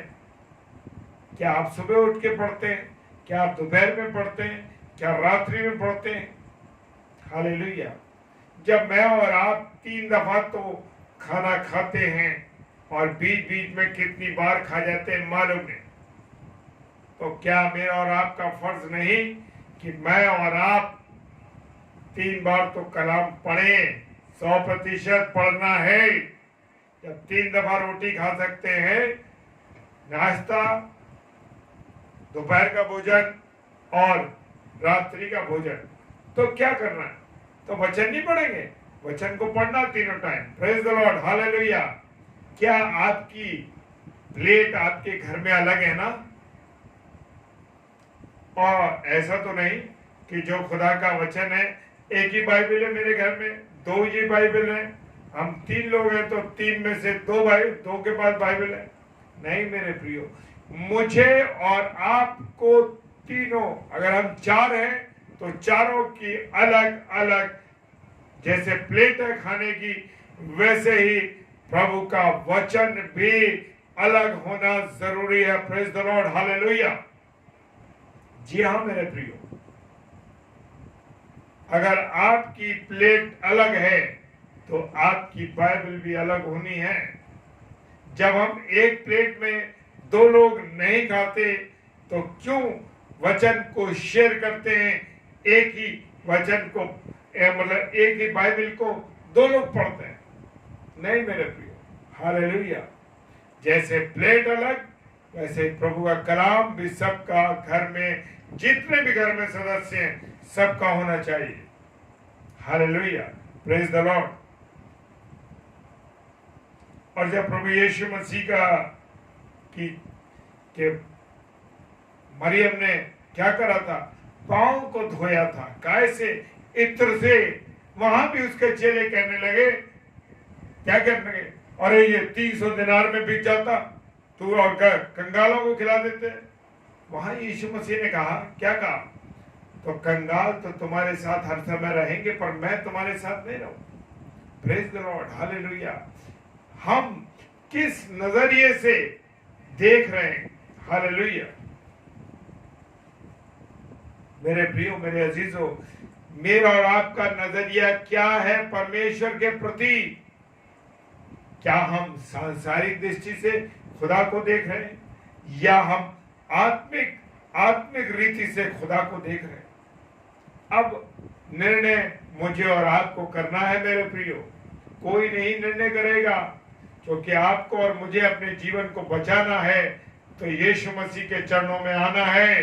क्या आप सुबह उठ के पढ़ते हैं? क्या आप दोपहर में पढ़ते हैं? क्या रात्रि में पढ़ते हैं? हालेलुया। जब मैं और आप 3 दफा तो खाना खाते हैं और बीच बीच में कितनी बार खा जाते हैं मालूम नहीं, तो क्या मेरा और आपका फर्ज नहीं कि मैं और आप 3 बार तो कलाम पढ़ें? 100% पढ़ना है। जब 3 दफा रोटी खा सकते हैं, नाश्ता, दोपहर का भोजन और रात्रि का भोजन, तो क्या करना है? तो वचन नहीं पढ़ेंगे? वचन को पढ़ना तीनों time. Praise the Lord. Hallelujah. क्या आपकी प्लेट आपके घर में अलग है ना? और ऐसा तो नहीं कि जो खुदा का वचन है, एक ही बाइबल है मेरे घर में, 2 ही बाइबल है, हम 3 लोग हैं तो 3 में से 2 के पास बाइबल है। नहीं मेरे प्रियो, मुझे और आपको तीनों, अगर हम 4 हैं तो चारों की अलग अलग, जैसे प्लेट है खाने की, वैसे ही प्रभु का वचन भी अलग होना जरूरी है। Praise the Lord. हालेलुया। जी हाँ मेरे प्रियो, अगर आपकी प्लेट अलग है तो आपकी बाइबल भी अलग होनी है। जब हम एक प्लेट में 2 लोग नहीं खाते तो क्यों वचन को शेयर करते हैं? एक ही वचन को, मतलब एक ही बाइबल को 2 लोग पढ़ते हैं? नहीं मेरे प्रियो। हालेलुया। जैसे प्लेट अलग, वैसे प्रभु का कलाम भी सबका घर में, जितने भी घर में सदस्य हैं, सबका होना चाहिए। हालेलुया। Praise the Lord. और जब प्रभु यीशु मसीह के मरियम ने क्या करा था? पांव को धोया था। काय से? इत्र से। वहां भी उसके चेले कहने लगे, क्या कहने लगे? अरे ये 300 दिनार में बिक जाता, तू और कंगालों को खिला देते। वहां यीशु मसीह ने कहा, क्या कहा? तो कंगाल तो तुम्हारे साथ हर समय रहेंगे, पर मैं तुम्हारे साथ नहीं रहूं। Praise the Lord. हालेलुया। हम किस नजरिए से देख रहे हैं? हालेलुया। मेरे प्रियो, मेरे अजीजों, मेरा और आपका नजरिया क्या है परमेश्वर के प्रति? क्या हम सांसारिक दृष्टि से खुदा को देख रहे हैं, या हम आत्मिक आत्मिक रीति से खुदा को देख रहे हैं? अब निर्णय मुझे और आपको करना है मेरे प्रियो। कोई नहीं निर्णय करेगा, क्योंकि आपको और मुझे अपने जीवन को बचाना है तो यीशु मसीह के चरणों में आना है,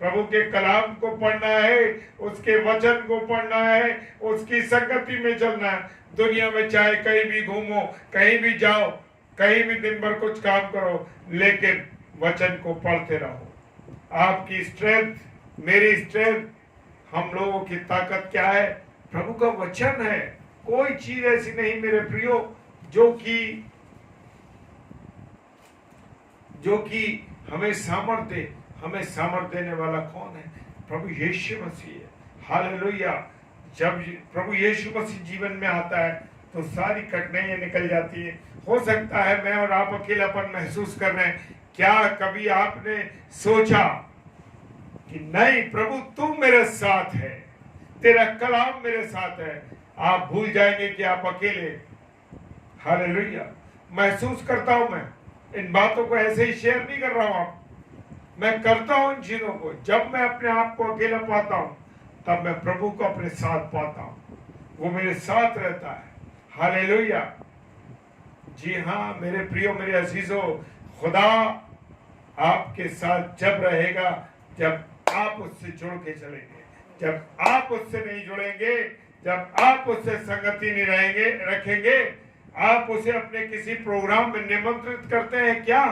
प्रभु के कलाम को पढ़ना है, उसके वचन को पढ़ना है, उसकी संगति में चलना है। दुनिया में चाहे कहीं भी घूमो, कहीं भी जाओ, कहीं भी दिन भर कुछ काम करो, लेकिन वचन को पढ़ते रहो। आपकी स्ट्रेंथ, मेरी स्ट्रेंथ, हम लोगों की ताकत क्या है? प्रभु का वचन है। कोई चीज ऐसी नहीं मेरे प्रियो जो कि हमें सामर्थ्य दे। हमें सामर्थ्य देने वाला कौन है? प्रभु यीशु मसीह है। हालेलुया। जब प्रभु यीशु मसीह जीवन में आता है तो सारी कठिनाइयां निकल जाती है। हो सकता है मैं और आप अकेलापन महसूस कर रहे हैं। क्या कभी आपने सोचा कि नहीं प्रभु तू मेरे साथ है, तेरा कलाम मेरे साथ है? आप भूल जाएंगे कि आप अकेले। हालेलुया। महसूस करता हूं, मैं इन बातों को ऐसे ही शेयर नहीं कर रहा हूं, मैं करता हूं इन चीजों को। जब मैं अपने आप को अकेला पाता हूं तब मैं प्रभु को अपने साथ पाता हूं, वो मेरे साथ रहता है। हालेलुया। जी हाँ मेरे प्रियो, मेरे अजीजों, खुदा आपके साथ जब रहेगा जब आप उससे जुड़ के चलेंगे। जब आप उससे नहीं जुड़ेंगे, जब आप उससे संगति नहीं रखेंगे, आप उसे अपने किसी प्रोग्राम में निमंत्रित करते हैं क्या?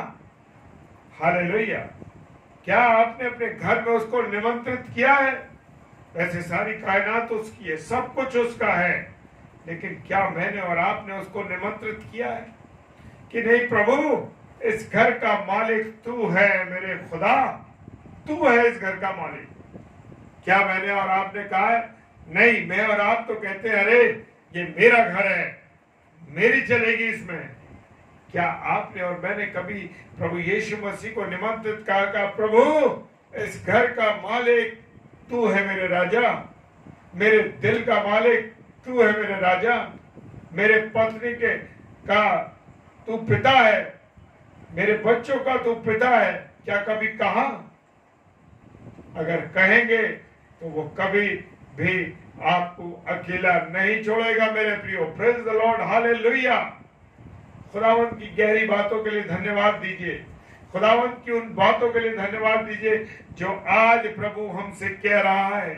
हालेलुया। क्या आपने अपने घर में उसको निमंत्रित किया है? वैसे सारी कायनात उसकी है, सब कुछ उसका है, लेकिन क्या मैंने और आपने उसको निमंत्रित किया है कि नहीं? प्रभु इस घर का मालिक तू है, मेरे खुदा तू है इस घर का मालिक। क्या मैंने और आपने कहा है? नहीं, मैं और आप तो कहते हैं अरे ये मेरा घर है, मेरी चलेगी इसमें। क्या आपने और मैंने कभी प्रभु यीशु मसीह को निमंत्रित कहा प्रभु इस घर का मालिक तू है मेरे राजा, मेरे दिल का मालिक तू है मेरे राजा, मेरे पत्नी का तू पिता है, मेरे बच्चों का तू पिता है? क्या कभी कहा? अगर कहेंगे तो वो कभी भी आपको अकेला नहीं छोड़ेगा मेरे प्रियो। Praise the Lord. हालेलुया। खुदावंत की गहरी बातों के लिए धन्यवाद दीजिए। खुदावंत की उन बातों के लिए धन्यवाद दीजिए जो आज प्रभु हमसे कह रहा है।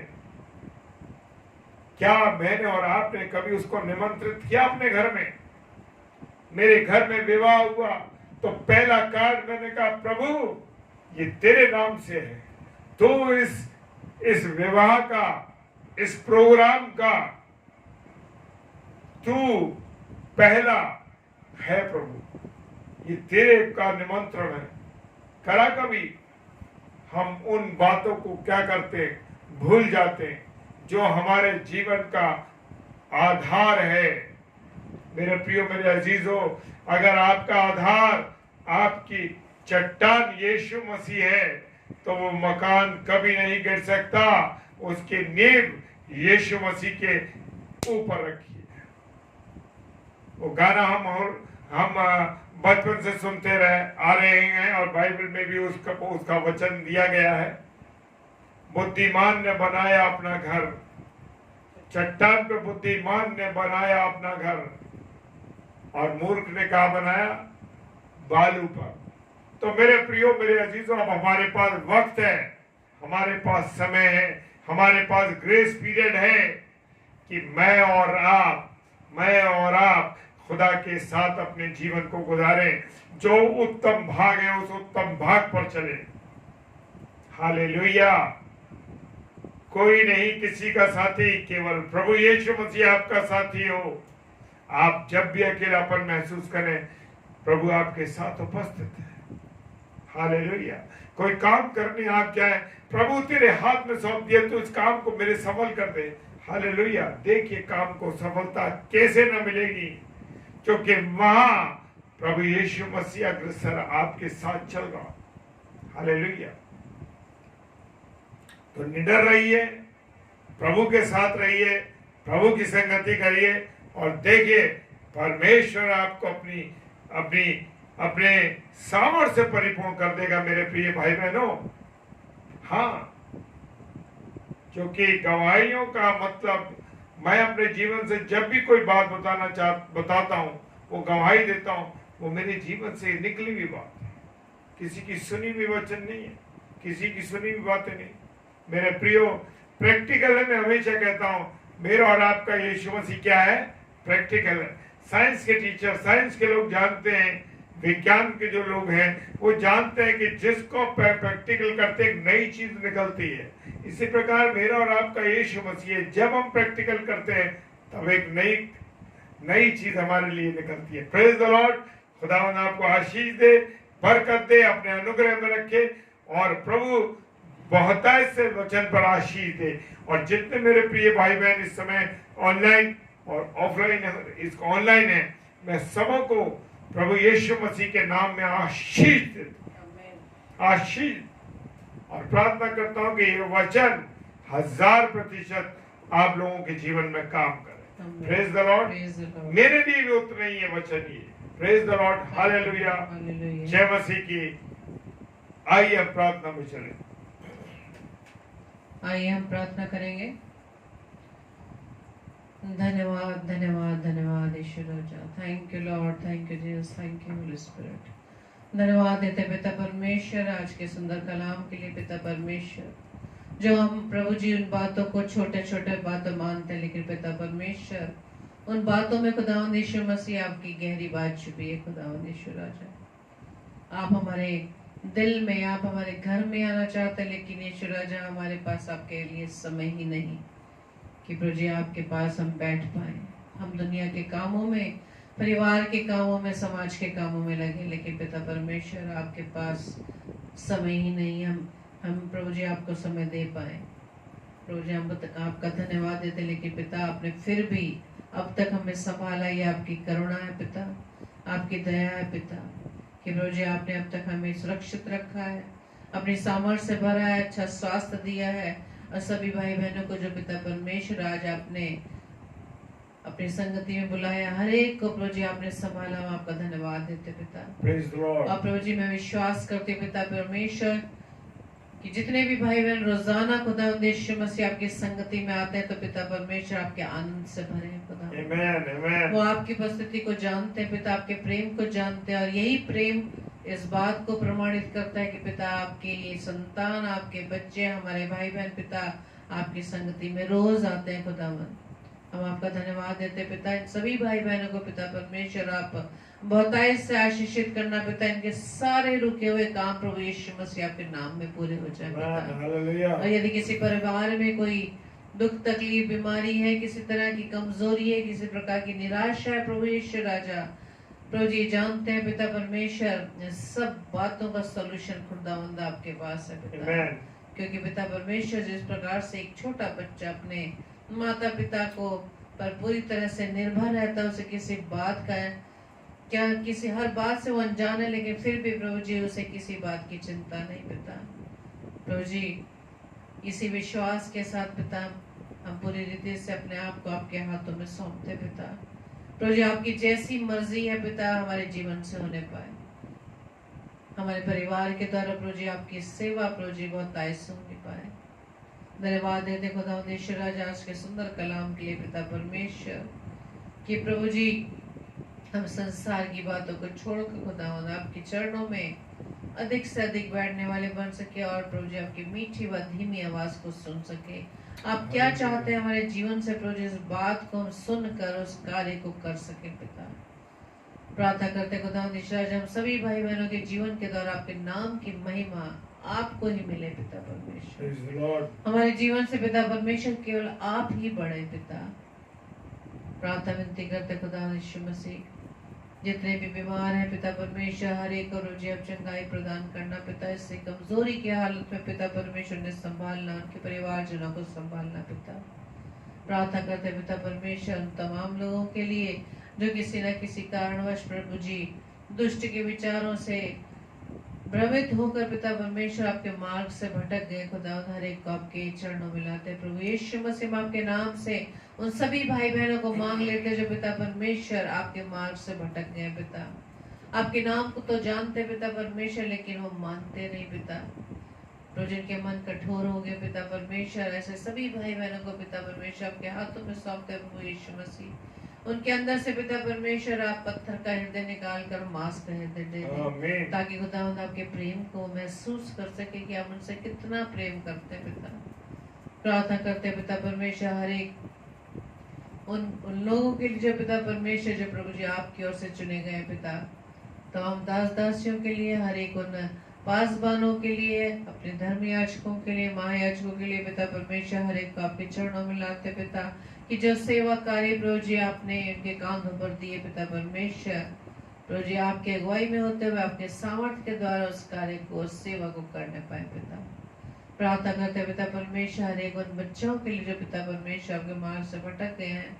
क्या मैंने और आपने कभी उसको निमंत्रित किया अपने घर में? मेरे घर में विवाह हुआ तो पहला कार्ड मैंने कहा प्रभु ये तेरे नाम से है, तो इस विवाह का, इस प्रोग्राम का तू पहला है प्रभु, ये तेरे का निमंत्रण है। करा कभी? हम उन बातों को क्या करते, भूल जाते हैं जो हमारे जीवन का आधार है। मेरे प्रियो, मेरे अजीजों, अगर आपका आधार, आपकी चट्टान यीशु मसीह है तो वो मकान कभी नहीं गिर सकता। उसकी नींव यीशु मसीह के ऊपर रखिए। वो गाना हम बचपन से सुनते आ रहे हैं और बाइबल में भी उसका वचन दिया गया है। बुद्धिमान ने बनाया अपना घर, चट्टान पे बुद्धिमान ने बनाया अपना घर, और मूर्ख ने कहा बनाया? बालू पर। तो मेरे प्रियो, मेरे अजीजों, अब हमारे पास वक्त है, हमारे पास समय है, हमारे पास ग्रेस पीरियड है कि मैं और आप खुदा के साथ अपने जीवन को गुजारें। जो उत्तम भाग है उस उत्तम भाग पर चले। हालेलुया। कोई नहीं किसी का साथी, केवल प्रभु यीशु मसीह आपका साथी हो। आप जब भी अकेलापन महसूस करें, प्रभु आपके साथ उपस्थित है। हालेलुया। कोई काम करने आप जाए, प्रभु तेरे हाथ में सौंप दिया तो इस काम को मेरे सफल कर दे। हालेलुया। देखिए काम को सफलता कैसे न मिलेगी, क्योंकि वहां प्रभु यीशु मसीह अग्रसर आपके साथ चल रहा। हालेलुया। तो निडर रहिए, प्रभु के साथ रहिए, प्रभु की संगति करिए और देखिए परमेश्वर आपको अपनी अपनी अपने सामर्थ्य से परिपूर्ण कर देगा मेरे प्रिय भाई बहनों। हाँ, क्योंकि गवाहियों का मतलब, मैं अपने जीवन से जब भी कोई बात बताता हूँ, वो गवाही देता हूँ, वो मेरे जीवन से निकली हुई बात है, किसी की सुनी हुई वचन नहीं है, किसी की सुनी हुई बातें नहीं। मेरे प्रियो, प्रैक्टिकल है। मैं हमेशा कहता हूँ मेरा और आपका यीशु मसीह क्या है? प्रैक्टिकल है। साइंस के टीचर, साइंस के लोग जानते हैं, विज्ञान के जो लोग हैं वो जानते हैं कि जिसको प्रैक्टिकल करते एक नई चीज निकलती है। इसी प्रकार मेरा और आपका यीशु मसीह है, जब हम प्रैक्टिकल करते हैं तब एक नई चीज हमारे लिए निकलती है। Praise the Lord. खुदावंद आपको आशीष दे, बरकत दे, अपने अनुग्रह में रखे और प्रभु बहुतायत से वचन पर आशीष दे। और जितने मेरे प्रिय भाई बहन इस समय ऑनलाइन और ऑफलाइन इसको ऑनलाइन है, मैं सबों को प्रभु यीशु मसीह के नाम में आशीष देता, आशीष, और प्रार्थना करता हूं कि ये वचन 1000% आप लोगों के जीवन में काम करे। Praise the Lord. मेरे लिए भी उतना ही है वचन ये। Praise the Lord. हालेलुया। जय मसीह की। आइए हम प्रार्थना में चले। आइए हम प्रार्थना करेंगे। धन्यवाद धन्यवाद धन्यवाद ईश्वर राजा। Thank you Lord, thank you Jesus, thank you Holy Spirit. धन्यवाद देते पिता परमेश्वर आज के सुंदर कलाम के लिए। पिता परमेश्वर, जो हम प्रभु जी उन बातों को छोटे छोटे बातों मानते हैं, लेकिन पिता परमेश्वर उन बातों में खुदावंद यीशु मसीह आपकी गहरी बात छुपी है। खुदावंद यीशु राजा, आप हमारे दिल में, आप हमारे घर में आना चाहते हैं, लेकिन यीशु राजा हमारे पास आपके लिए समय ही नहीं कि प्रभु जी आपके पास हम बैठ पाए। हम दुनिया के कामों में, परिवार के कामों में, समाज के कामों में लगे, लेकिन पिता परमेश्वर आपके पास समय ही नहीं हम प्रभु जी आपको समय दे पाए। प्रभु जी हम आपका धन्यवाद देते, लेकिन पिता आपने फिर भी अब तक हमें संभाला। ये आपकी करुणा है पिता, आपकी दया है पिता, कि प्रभु जी आपने अब तक हमें सुरक्षित रखा है, अपनी सामर्थ्य से भरा है, अच्छा स्वास्थ्य दिया है। और सभी भाई बहनों को जो पिता परमेश्वर आज आपने अपनी संगति में बुलाया, हर एक को प्रभु जी आपने संभाला, हम आपका धन्यवाद देते पिता। और प्रभु जी मैं विश्वास करती पिता परमेश्वर कि जितने भी भाई बहन रोजाना खुदा यीशु मसीह आपकी संगति में आते हैं, तो पिता परमेश्वर आपके आनंद से भरे हैं खुदा। आमेन, आमेन। वो आपकी उपस्थिति को जानते हैं पिता, आपके प्रेम को जानते हैं, और यही प्रेम इस बात को प्रमाणित करता है कि पिता आपके संतान, आपके बच्चे, हमारे भाई बहन पिता आपकी संगति में रोज आते हैं खुदावन। हम आपका धन्यवाद देते पिता। इन सभी भाई बहनों को पिता परमेश्वर आप बहुतायत से आशीषित करना पिता। इनके सारे रुके हुए काम प्रभु यीशु मसीह आपके नाम में पूरे हो जाए पिता। और यदि किसी परिवार में कोई दुख तकलीफ बीमारी है, किसी तरह की कमजोरी है, किसी प्रकार की निराशा है, प्रभु यीशु राजा प्रभु जी जानते हैं पिता परमेश्वर, सब बातों का सॉल्यूशन खुदावंद आपके पास है पिता। क्योंकि पिता परमेश्वर जिस प्रकार से एक छोटा बच्चा अपने माता पिता को पर पूरी तरह से निर्भर रहता है, उसे किसी बात का क्या, किसी हर बात से वो अनजान है, लेकिन फिर भी प्रभु जी उसे किसी बात की चिंता नहीं पिता। प्रभु जी इसी विश्वास के साथ पिता हम पूरी रीति से अपने आप को आपके हाथों में सौंपते पिता। प्रभु जी आपकी जैसी मर्जी है पिता हमारे जीवन से होने पाए, हमारे परिवार के द्वारा प्रभु जी आपकी सेवा प्रभु जी बहुत आय से होने पाए। धन्यवाद देते खुदा ईश्वर आज के सुंदर कलाम के लिए पिता परमेश्वर, कि प्रभु जी हम संसार की बातों को छोड़कर खुदा आपके चरणों में अधिक से अधिक बैठने वाले बन सके, और प्रभु जी आपकी मीठी व धीमी आवाज को सुन सके। आप क्या चाहते हैं हमारे जीवन से प्रभु जी, इस बात को हम सुनकर उस कार्य को कर सके पिता। प्रार्थना करते खुदा ईश्वर हम सभी भाई बहनों के जीवन के द्वारा आपके नाम की महिमा आपको ही मिले पिता परमेश्वर। हमारे जीवन से पिता परमेश्वर केवल आप ही बढ़े पिता। प्रार्थना विनती करते खुदा यीशु मसीह, जितने भी बीमार हैं पिता परमेश्वर, हर एक को रोजी अब चंगाई प्रदान करना पिता। इससे कमजोरी की हालत में पिता परमेश्वर ने संभालना, उनके परिवारजनों को संभालना पिता। प्रार्थना करते पिता परमेश्वर उन तमाम लोगों के लिए जो किसी न किसी कारणवश प्रभु जी दुष्ट के विचारों से भ्रमित होकर पिता परमेश्वर आपके मार्ग से भटक गए, खुदावंद हर एक को आपके चरणों में लाते हैं। प्रभु यीशु मसीह में आपके नाम से उन सभी भाई बहनों को मांग लेते हैं जो पिता परमेश्वर आपके मार्ग से भटक गए पिता। आपके नाम को तो जानते पिता परमेश्वर, लेकिन वो मानते नहीं पिता। तो जिनके मन कठोर हो गए पिता परमेश्वर, ऐसे सभी भाई बहनों को पिता परमेश्वर आपके हाथों में सौंपते हैं प्रभु यीशु मसीह। उनके अंदर से पिता परमेश्वर आप पत्थर का हृदय निकाल कर मांस का हृदय दे दें, ताकि खुदावंद आपके प्रेम को महसूस कर सके कि आप उनसे कितना प्रेम करते हैं पिता। प्रार्थना करते हैं पिता परमेश्वर हर एक उन लोगों के लिए जो पिता परमेश्वर जो प्रभु जी आपकी ओर से चुने गए पिता, तमाम दास दासियों के लिए, हर एक उन पासबानों के लिए, अपने धर्म याजकों के लिए, महायाजकों के लिए पिता परमेश्वर हर एक को आपके चरणों में लाते पिता, कि जो सेवा कार्य प्रभु जी आपने इनके कांधों पर दिए पिता परमेश्वर, प्रभु जी आपके अगुवाई में होते हुए आपके सामर्थ्य के द्वारा उस कार्य को, उस सेवा को करने पाए पिता। प्रार्थना करते पिता परमेश्वर हर एक उन बच्चों के लिए जो पिता परमेश्वर आपके मार्ग से भटक गए हैं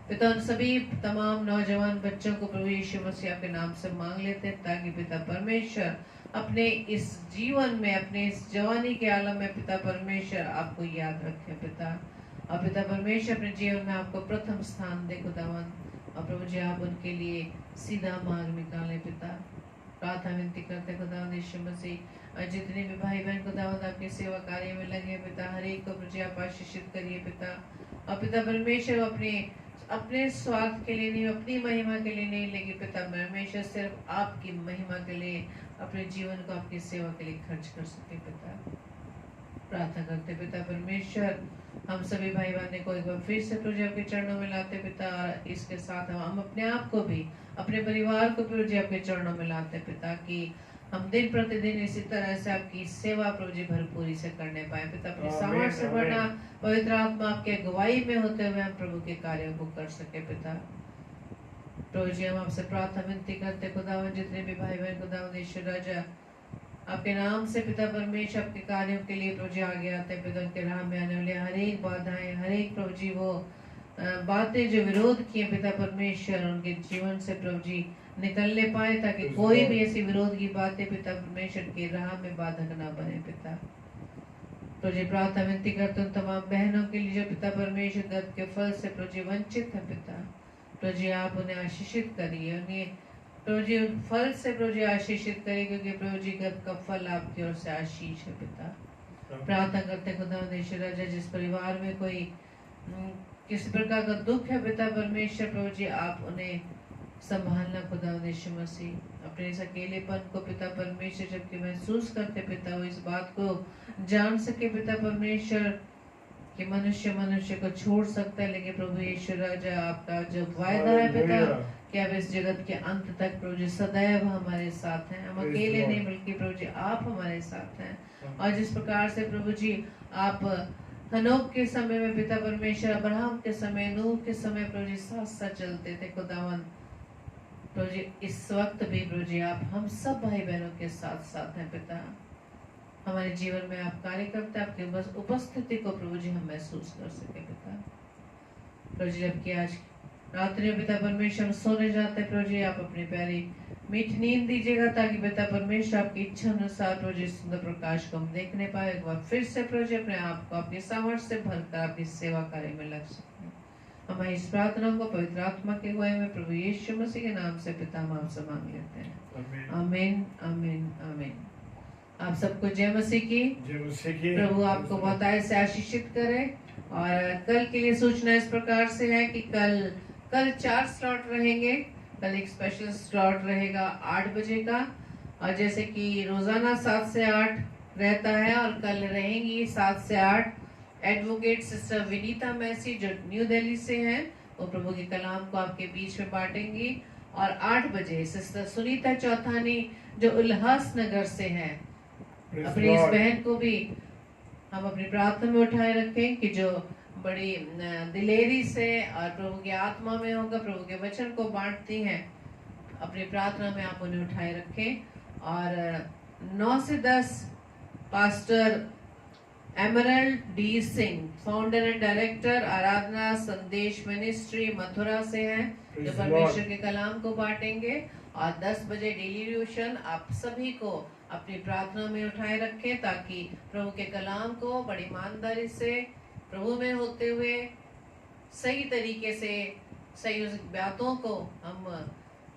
पिता, उन सभी तमाम नौजवान बच्चों को प्रभु यीशु मसीह आपके नाम से मांग लेते हैं, ताकि पिता परमेश्वर अपने इस जीवन में, अपने इस जवानी के आलम में पिता परमेश्वर आपको याद रखें पिता। और पिता परमेश्वर अपने जीवन में आपको प्रथम स्थान दे खुदावन, और प्रभु जी आप उनके लिए सीधा मार्ग निकालें पिता। प्रार्थना विनती करते खुदावन यीशु मसीह, और जितने भी भाई बहन खुदावन आपके सेवा कार्य में लगे पिता, हर एक को प्रभु जी आप आशीषित करिए पिता। और पिता परमेश्वर अपने स्वार्थ के लिए नहीं, अपनी महिमा के लिए नहीं, लेकिन पिता परमेश्वर सिर्फ आपकी महिमा के लिए अपने जीवन को आपकी सेवा के लिए खर्च कर सके पिता। प्रार्थना करते पिता परमेश्वर हम सभी भाई बहन को एक बार फिर से प्रभु जी आपके चरणों में लाते पिता, और इसके साथ हम अपने आप को भी, अपने परिवार को प्रभु जी आपके चरणों में लाते पिता, कि हम दिन प्रतिदिन इसी तरह से आपकी सेवा प्रभु जी भरपूरी से करने पाए पिता। अपने सामर्थ्य से बढ़ना, पवित्र आत्मा आपके अगुवाई में होते हुए हम प्रभु के कार्यों को कर सके पिता। प्रभु जी हम आपसे प्रार्थना विनती करते खुदावन, जितने भी भाई बहन खुदावन ईश्वर राजा आपके नाम से पिता परमेश्वर आपके कार्यों के लिए प्रभु जी आगे आते पिता, उनके राह में आने वाले हर एक बाधाएं, हर एक प्रभु जी वो बातें जो विरोध किए पिता परमेश्वर, उनके जीवन से प्रभु जी निकलने पाए, ताकि कोई भी ऐसी विरोध की बातें पिता परमेश्वर की राह में बाधक ना बने पिता। प्रभु जी प्रार्थना विनती करते उन तमाम बहनों के लिए जो पिता परमेश्वर दर्द के फल से प्रभु जी वंचित है पिता, प्रभु जी आप उन्हें आशीषित करिए, उन्हें प्रभु जी उन फल से प्रभु जी आशीषित करिए, क्योंकि प्रभु जी का फल आपकी ओर से आशीष है पिता। प्रार्थना करते खुदा ईश्वर राजा, जिस परिवार में कोई किसी प्रकार का दुख है पिता परमेश्वर, प्रभु जी आप उन्हें संभालना खुदा यीशु मसीह, अपने इस अकेलेपन को पिता परमेश्वर जबकि महसूस करते पिता, वो इस बात को जान सके पिता परमेश्वर कि मनुष्य को छोड़ सकता है, लेकिन प्रभु यीशु राजा आपका जो वायदा है पिता, कि अब इस जगत के अंत तक प्रभु जी सदैव हमारे साथ हैं, हम अकेले नहीं बल्कि प्रभु जी आप हमारे साथ हैं। और जिस प्रकार से प्रभु जी आप हनोक के समय में पिता परमेश्वर, अब्राहम के समय, नूह के समय प्रभु जी साथ साथ चलते थे खुदावन, प्रभु जी इस वक्त भी प्रभु जी आप हम सब भाई बहनों के साथ साथ हैं पिता। हमारे जीवन में आप कार्य करते, आपके बस उपस्थिति को प्रभु जी हम महसूस कर सके पिता। प्रभु जी जबकि आज रात्रि में पिता परमेश्वर हम सोने जाते प्रभु जी, आप अपनी प्यारी मीठी नींद दीजिएगा, ताकि पिता परमेश्वर आपकी इच्छा अनुसार प्रभु जी सुंदर प्रकाश को हम देखने पाए। एक बार फिर से प्रभु जी अपने आप को आपकी सामर्थ्य से भरकर आपकी सेवा कार्य में लग सके। हमारी इस प्रार्थना को पवित्र आत्मा के अगुवाई में प्रभु यीशु मसीह के नाम से पिता हम आपसे मांग लेते हैं, आमीन आमीन आमीन। आप सबको जय मसीह की। प्रभु आपको बहुत से आशीषित करे। और कल के लिए सूचना इस प्रकार से है कि कल 4 स्लॉट रहेंगे। कल एक स्पेशल स्लॉट रहेगा 8 बजे का, और जैसे कि रोजाना 7 से 8 रहता है, और कल रहेंगी 7 से 8 एडवोकेट सिस्टर विनीता मैसी जो न्यू दिल्ली से हैं, वो प्रभु के कलाम को आपके बीच में बांटेंगी। और 8 बजे सिस्टर सुनीता चौथानी जो उल्लास नगर से हैं, अपनी इस बहन को भी हम अपनी प्रार्थना में उठाए रखें कि जो बड़ी दिलेरी से और प्रभु की आत्मा में होकर प्रभु के वचन को बांटती हैं, अपनी प्रार्थना में आप उन्हें उठाए रखें। और 9 से 10 pastor Emerald D Singh, founder and director Aradhana Sandesh ministry Mathura से हैं, जो परमेश्वर के कलाम को बांटेंगे। और 10 बजे डेली डिवोशन आप सभी को अपनी प्रार्थना में उठाए रखें, ताकि प्रभु के कलाम को बड़ी ईमानदारी से प्रभु में होते हुए सही तरीके से सही उस बातों को हम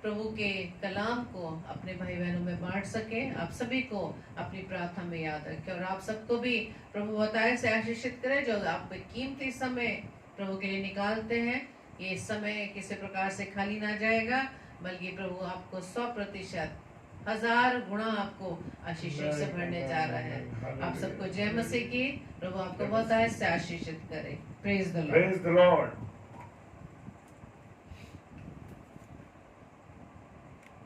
प्रभु के कलाम को अपने भाई बहनों में बांट सके। आप सभी को अपनी प्रार्थना में याद रखें और आप सबको भी प्रभु बताए से आशीषित करे, जो आप कीमती समय प्रभु के लिए निकालते हैं। ये समय किसी प्रकार से खाली ना जाएगा, बल्कि प्रभु आपको 100% 1000 गुणा आपको आशीष से भरने जा रहा है। आप सबको जय मसीह की। प्रभु आपको बहुत से आशीषित करे। Praise the Lord. Praise the Lord.